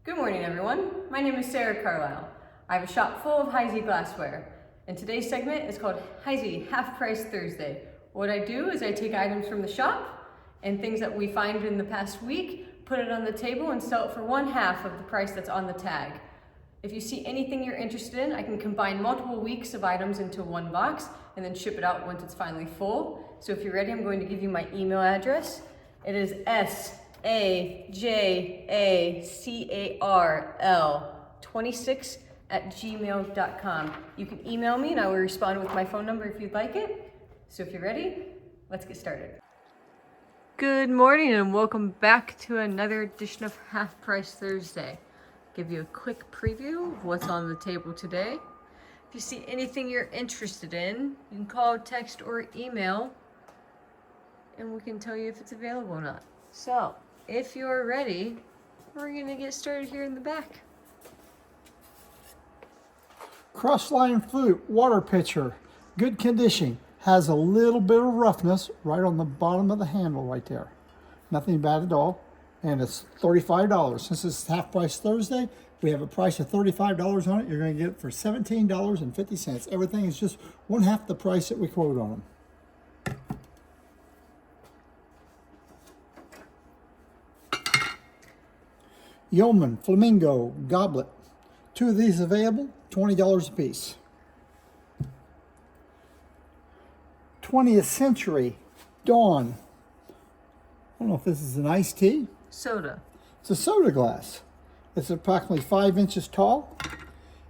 Good morning, everyone. My name is Sarah Carlisle. I have a shop full of Heisey glassware, and today's segment is called Heisey Half Price Thursday. What I do is I take items from the shop and things that we find in the past week, put it on the table and sell it for 1/2 of the price that's on the tag. If you see anything you're interested in, I can combine multiple weeks of items into one box and then ship it out once it's finally full. So if you're ready, I'm going to give you my email address. It is sajacarl26@gmail.com. You can email me and I will respond with my phone number if you'd like it. So if you're ready, let's get started. Good morning and welcome back to another edition of Half Price Thursday. Give you a quick preview of what's on the table today. If you see anything you're interested in, you can call, text, or email and we can tell you if it's available or not. So, if you're ready, we're gonna get started here in the back. Cross-line flute water pitcher, good condition. Has a little bit of roughness right on the bottom of the handle right there. Nothing bad at all. And it's $35. Since it's Half Price Thursday, we have a price of $35 on it. You're going to get it for $17.50. Everything is just 1/2 the price that we quote on them. Yeoman Flamingo Goblet. 2 of these available, $20 a piece. 20th Century Dawn. I don't know if this is an iced tea. Soda. It's a soda glass. It's approximately 5 inches tall.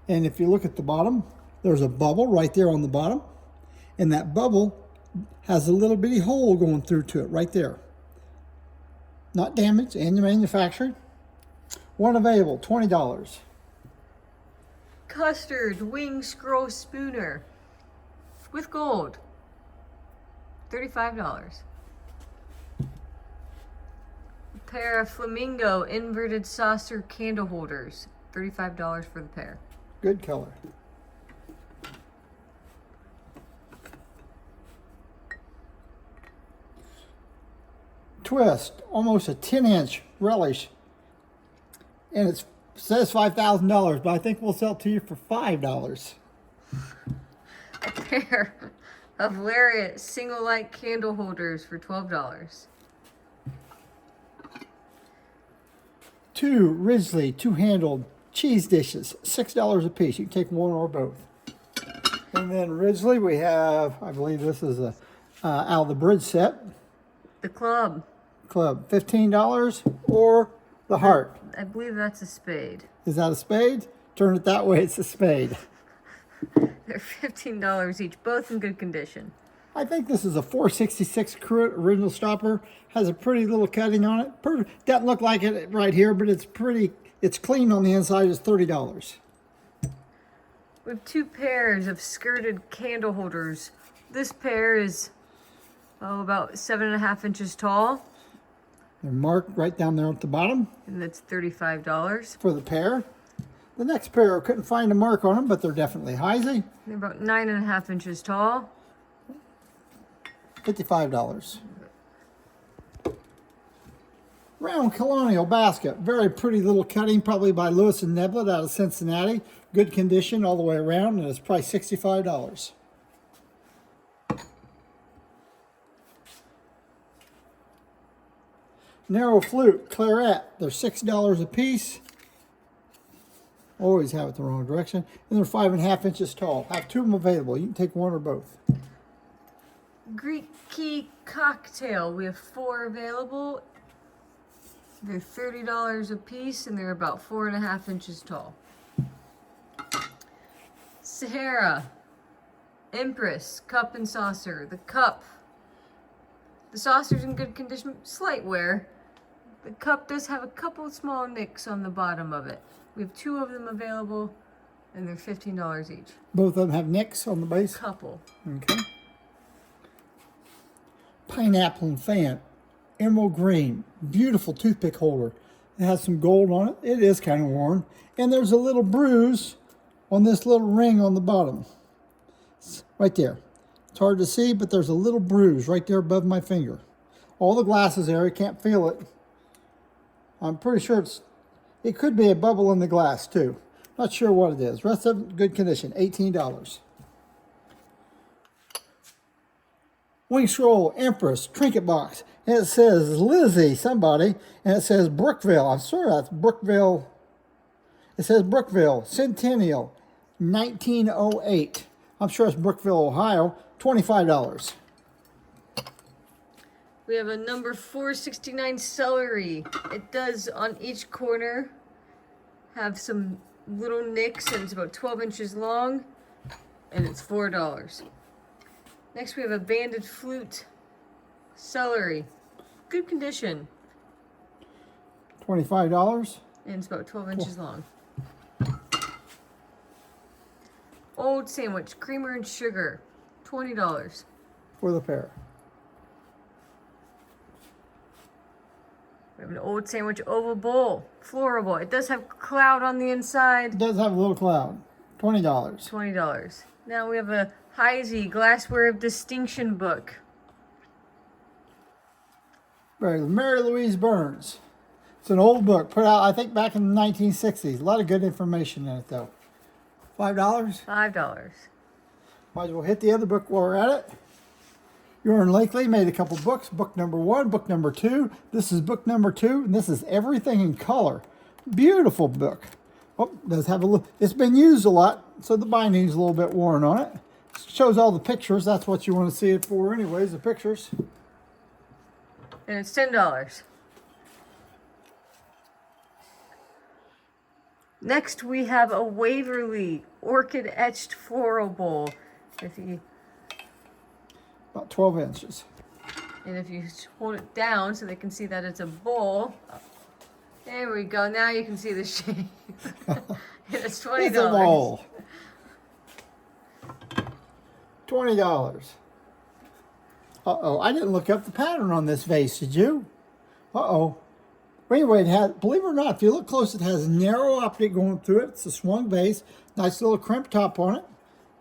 And if you look at the bottom, there's a bubble right there on the bottom. And that bubble has a little bitty hole going through to it right there. Not damaged and manufactured. One available, $20. Custard wing scroll spooner with gold, $35. A pair of flamingo inverted saucer candle holders, $35 for the pair. Good color. Twist, almost a 10-inch relish. And it says $5,000, but I think we'll sell it to you for $5. A pair of Lariat single light candle holders for $12. 2 Ridgely 2-handled cheese dishes, $6 a piece. You can take one or both. And then Ridgely, we have, I believe this is a out of the bridge set. The club, $15, or the heart. I believe that's a spade. Is that a spade? Turn it that way, it's a spade. They're $15 each, both in good condition. I think this is a 466 Cruet original stopper. Has a pretty little cutting on it. Doesn't look like it right here, but it's pretty. It's clean on the inside. It's $30. We have 2 pairs of skirted candle holders. This pair is about 7.5 inches tall. They're marked right down there at the bottom. And that's $35. For the pair. The next pair, I couldn't find a mark on them, but they're definitely Heisey. They're about 9.5 inches tall. $55. Round colonial basket. Very pretty little cutting, probably by Lewis and Neblett out of Cincinnati. Good condition all the way around, and it's priced $65. Narrow flute, claret. They're $6 a piece. Always have it the wrong direction. And they're 5.5 inches tall. Have 2 of them available. You can take one or both. Greek key cocktail. We have 4 available. They're $30 a piece and they're about 4.5 inches tall. Sahara Empress cup and saucer. The saucer's in good condition, slight wear. The cup does have a couple small nicks on the bottom of it. We have 2 of them available and they're $15 each. Both of them have nicks on the base? Couple. Okay. Pineapple and fan, emerald green, beautiful toothpick holder. It has some gold on it. It is kind of worn. And there's a little bruise on this little ring on the bottom. It's right there. It's hard to see, but there's a little bruise right there above my finger. All the glass is there. You can't feel it. I'm pretty sure it's It could be a bubble in the glass too. Not sure what it is. Rest of it, good condition, $18. Wing Scroll Empress Trinket Box. And it says Lizzie, somebody, and it says Brookville. I'm sure that's Brookville. It says Brookville, Centennial, 1908. I'm sure it's Brookville, Ohio, $25. We have a number 469 celery. It does on each corner have some little nicks, and it's about 12 inches long, and it's $4. Next we have a banded flute celery. Good condition. $25. And it's about 12 inches long. Old sandwich, creamer and sugar, $20. For the pair. We have an old sandwich oval bowl, floral bowl. It does have cloud on the inside. It does have a little cloud. $20. $20. Now we have a Heisey Glassware of Distinction book. Mary Louise Burns. It's an old book put out, I think, back in the 1960s. A lot of good information in it, though. $5? $5. Might as well hit the other book while we're at it. Jordan Lakely made a couple books. Book number 1, book number 2. This is book number 2, and this is Everything in Color. Beautiful book. Oh, it does have a little, it's been used a lot, so the binding's a little bit worn on it. Shows all the pictures. That's what you want to see it for anyways, the pictures. And it's $10. Next we have a Waverly Orchid Etched Floral Bowl. About 12 inches. And if you hold it down so they can see that it's a bowl. There we go. Now you can see the shape. And it's $20. It's a bowl. $20. Uh-oh, I didn't look up the pattern on this vase, did you? Uh-oh. Well, anyway, it has, believe it or not, if you look close, it has a narrow optic going through it. It's a swung base. Nice little crimp top on it.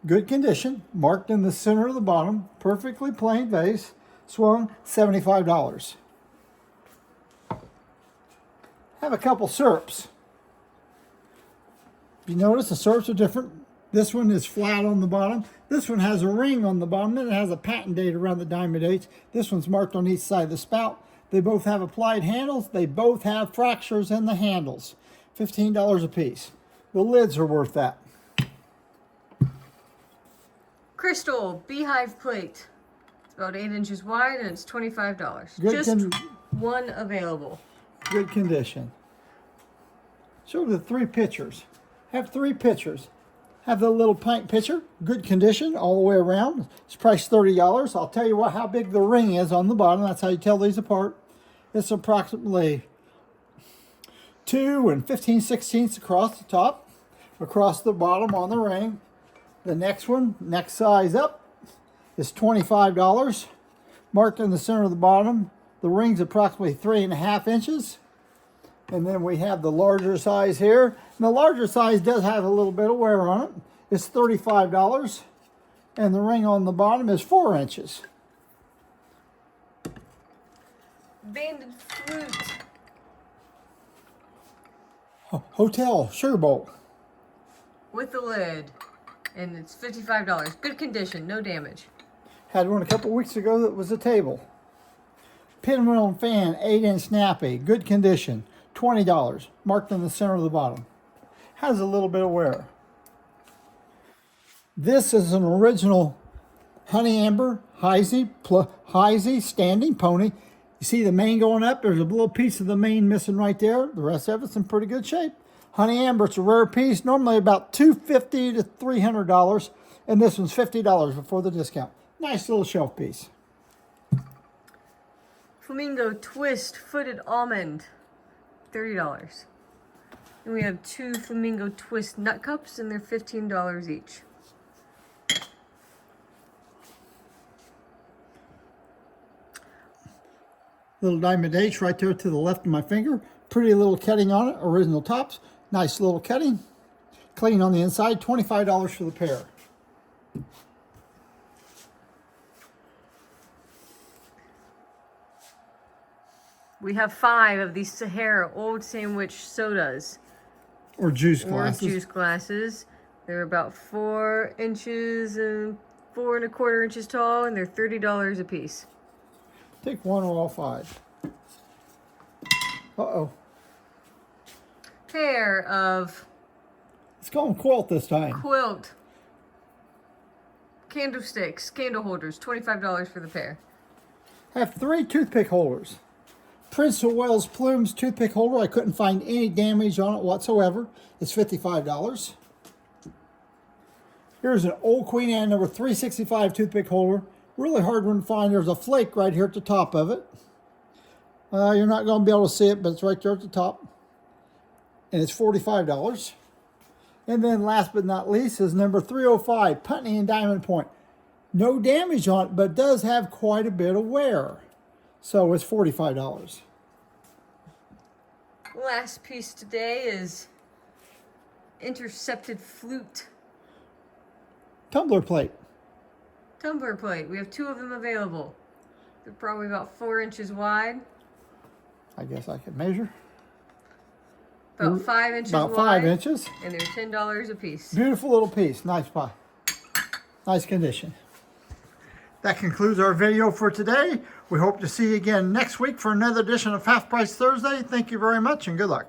Good condition. Marked in the center of the bottom. Perfectly plain vase. Swung, $75. Have a couple syrups. If you notice, the syrups are different. This one is flat on the bottom. This one has a ring on the bottom, and it has a patent date around the diamond H. This one's marked on each side of the spout. They both have applied handles. They both have fractures in the handles. $15 a piece. The lids are worth that. Crystal Beehive Plate. It's about 8 inches wide, and it's $25. Good Just one available. Good condition. Show the 3 pictures. Have 3 pictures. Have the little pint pitcher, good condition all the way around. It's priced $30. I'll tell you what, how big the ring is on the bottom. That's how you tell these apart. It's approximately 2 15/16 across the top, across the bottom on the ring. The next one, next size up, is $25. Marked in the center of the bottom. The ring's approximately 3.5 inches. And then we have the larger size here. And the larger size does have a little bit of wear on it. It's $35. And the ring on the bottom is 4 inches. Banded flute. Hotel sugar bowl. With the lid. And it's $55. Good condition, no damage. Had one a couple weeks ago that was a table. Pinwheel and fan, 8-inch snappy, good condition. $20, marked in the center of the bottom. Has a little bit of wear. This is an original Honey Amber Heisey standing pony. You see the mane going up? There's a little piece of the mane missing right there. The rest of it's in pretty good shape. Honey Amber, it's a rare piece, normally about $250 to $300, and this one's $50 before the discount. Nice little shelf piece. Flamingo Twist Footed Almond, $30. And we have 2 Flamingo Twist Nut Cups, and they're $15 each. Little diamond H right there to the left of my finger. Pretty little cutting on it, original tops. Nice little cutting. Clean on the inside, $25 for the pair. We have 5 of these Sahara Old Sandwich sodas. Or juice glasses. Or juice glasses. They're about 4 inches and 4 1/4 inches tall, and they're $30 a piece. Take one or all 5. Uh-oh. Pair of... Let's call them quilt this time. Quilt. Candlesticks, candle holders, $25 for the pair. I have 3 toothpick holders. Prince of Wales Plumes toothpick holder. I couldn't find any damage on it whatsoever. It's $55. Here's an Old Queen Anne number 365 toothpick holder. Really hard one to find. There's a flake right here at the top of it. You're not going to be able to see it, but it's right there at the top. And it's $45. And then last but not least is number 305, Putney and Diamond Point. No damage on it, but it does have quite a bit of wear. So it's $45. Last piece today is intercepted flute. Tumbler plate. Tumbler plate. We have 2 of them available. They're probably about 4 inches wide. I guess I could measure. About 5 inches About wide. 5 inches. And they're $10 a piece. Beautiful little piece. Nice pie. Nice condition. That concludes our video for today. We hope to see you again next week for another edition of Half Price Thursday. Thank you very much and good luck.